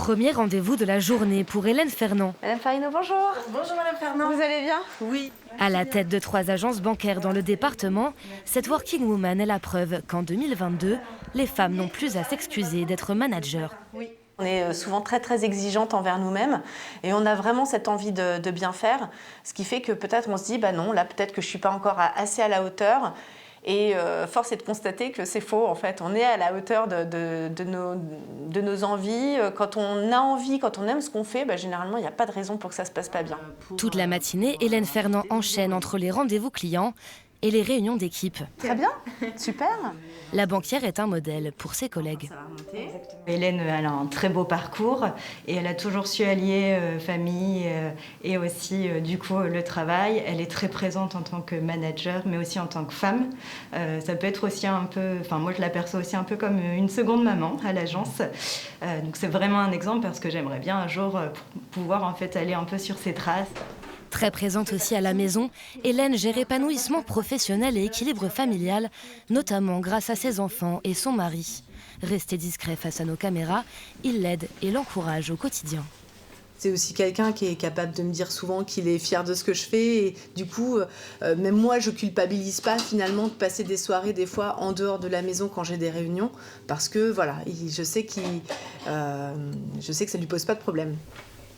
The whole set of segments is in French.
Premier rendez-vous de la journée pour Hélène Fernand. Madame Farino, bonjour. Bonjour Madame Fernand. Vous allez bien? Oui. À la tête de 3 agences bancaires dans le département, cette working woman est la preuve qu'en 2022, les femmes n'ont plus à s'excuser d'être managers. Oui. On est souvent très exigeante envers nous-mêmes et on a vraiment cette envie de bien faire, ce qui fait que peut-être on se dit, bah non, là peut-être que je ne suis pas encore assez à la hauteur. Et force est de constater que c'est faux, en fait. On est à la hauteur de nos envies. Quand on a envie, quand on aime ce qu'on fait, bah, généralement, il n'y a pas de raison pour que ça ne se passe pas bien. Toute la matinée, Hélène Fernand enchaîne entre les rendez-vous clients et les réunions d'équipe. Très bien, super. La banquière est un modèle pour ses collègues. Hélène, elle a un très beau parcours et elle a toujours su allier famille et aussi du coup le travail. Elle est très présente en tant que manager, mais aussi en tant que femme. Ça peut être aussi un peu, enfin moi je la perçois aussi un peu comme une seconde maman à l'agence. Donc c'est vraiment un exemple parce que j'aimerais bien un jour pouvoir en fait aller un peu sur ses traces. Très présente aussi à la maison, Hélène gère épanouissement professionnel et équilibre familial, notamment grâce à ses enfants et son mari. Resté discret face à nos caméras, il l'aide et l'encourage au quotidien. C'est aussi quelqu'un qui est capable de me dire souvent qu'il est fier de ce que je fais. Et du coup, même moi, je culpabilise pas finalement de passer des soirées des fois en dehors de la maison quand j'ai des réunions. Parce que voilà, je sais que ça lui pose pas de problème.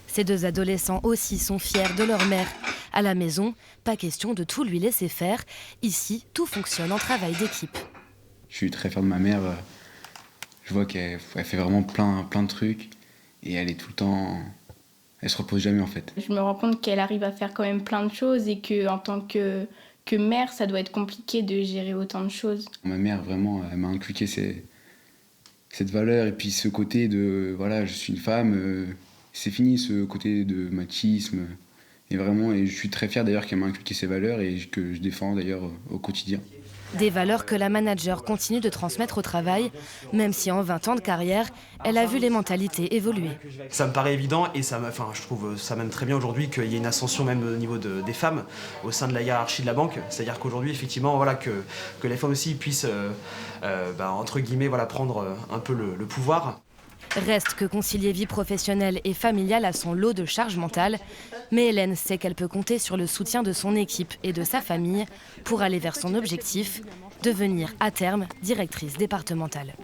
Ces 2 adolescents aussi sont fiers de leur mère. À la maison, pas question de tout lui laisser faire. Ici, tout fonctionne en travail d'équipe. Je suis très fier de ma mère. Je vois qu'elle fait vraiment plein de trucs. Et elle est tout le temps... Elle se repose jamais en fait. Je me rends compte qu'elle arrive à faire quand même plein de choses et qu'en tant que mère, ça doit être compliqué de gérer autant de choses. Ma mère, vraiment, elle m'a inculqué cette valeur et puis ce côté de... Voilà, je suis une femme... C'est fini ce côté de machisme. Et vraiment, et je suis très fier d'ailleurs qu'elle m'a inculqué ces valeurs et que je défends d'ailleurs au quotidien. Des valeurs que la manager continue de transmettre au travail, même si en 20 ans de carrière, elle a vu les mentalités évoluer. Ça me paraît évident et je trouve ça même très bien aujourd'hui qu'il y ait une ascension même au niveau des femmes au sein de la hiérarchie de la banque. C'est-à-dire qu'aujourd'hui, effectivement, voilà, que les femmes aussi puissent, entre guillemets, voilà, prendre un peu le pouvoir. Reste que concilier vie professionnelle et familiale a son lot de charge mentale, mais Hélène sait qu'elle peut compter sur le soutien de son équipe et de sa famille pour aller vers son objectif, devenir à terme directrice départementale.